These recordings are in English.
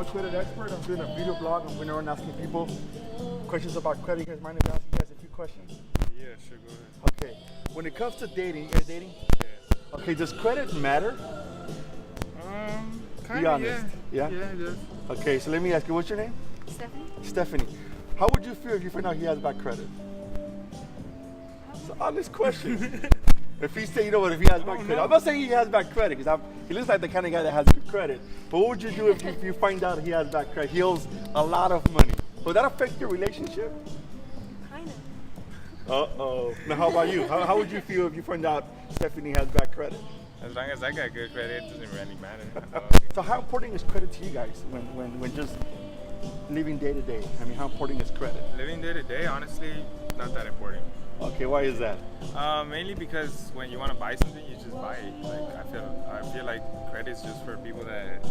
I'm a credit expert. I'm doing a video blog. I'm going around asking people questions about credit. You guys mind if I ask you guys a few questions? Yeah, sure, go ahead. Okay. When it comes to dating, you guys dating? Yeah. Okay, does credit matter? Kind Be of, honest. yeah. Yeah? Yeah, it does. Okay, so let me ask you, what's your name? Stephanie? Stephanie. How would you feel if you find out he has bad credit? It's an honest question. If he say, you know what, if he has bad credit. I'm not saying he has bad credit, because he looks like the kind of guy that has good credit. But what would you do if you find out he has bad credit? He owes a lot of money. Would that affect your relationship? Kind of. Uh-oh. Now, how about you? How would you feel if you find out Stephanie has bad credit? As long as I got good credit, it doesn't really matter. So how important is credit to you guys when just living day to day? I mean, how important is credit? Living day to day, honestly, not that important. Okay, why is that? Mainly because when you want to buy something, you just buy it. Like I feel like credit's just for people that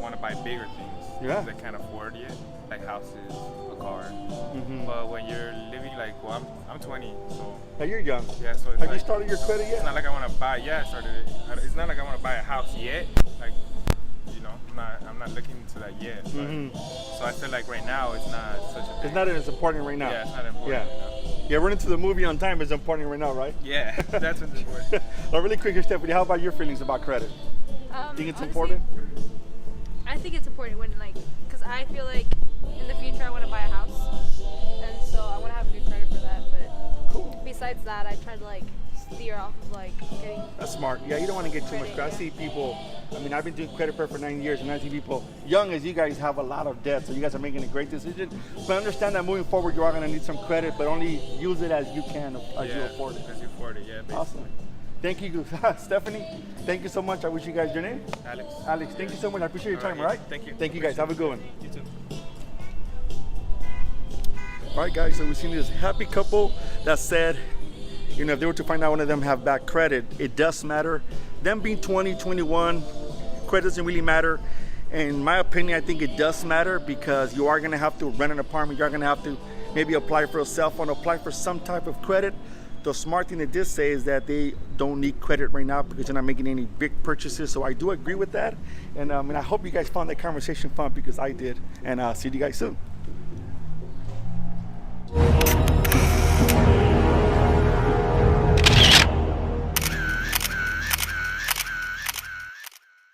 want to buy bigger things. Yeah. That can't afford it, like houses, a car. Mm-hmm. But when you're living I'm 20, so Hey, you're young. yeah. So it's Have you like, started your credit it's yet? not like I want to buy. Yeah, I started it. It's not like I want to buy a house yet. Like, I'm not looking into that yet. But, Mhm. So I feel like right now it's not such a. It's not as important right now. Yeah, it's not important. Yeah. Yeah, running to the movie on time is important right now, right? Yeah, that's what's important. Well, really quick here, Stephanie, how about your feelings about credit? Think it's Honestly, important? I think it's important when because I feel like in the future I want to buy a house, and so I want to have good credit for that. But Cool. besides that, I try to steer off of getting. That's smart. Yeah, you don't want to get too much credit. I see people, I've been doing credit for 9 years, and I see people young as you guys have a lot of debt, so you guys are making a great decision. But understand that moving forward, you are going to need some credit, but only use it as you can, as you afford it. As you afford it, yeah. Basically. Awesome. Thank you, Stephanie. Thank you so much. I wish you guys your name. Alex. Alex, thank you so much. I appreciate your time, all right? Thank you. Thank you, guys. Have a good one. You too. All right, guys, so we've seen this happy couple that said, if they were to find out one of them have bad credit, it does matter. Them being 20, 21, credit doesn't really matter. In my opinion, I think it does matter because you are going to have to rent an apartment. You're going to have to maybe apply for a cell phone, apply for some type of credit. The smart thing they did say is that they don't need credit right now because they're not making any big purchases. So I do agree with that. And I hope you guys found that conversation fun because I did. And I'll see you guys soon.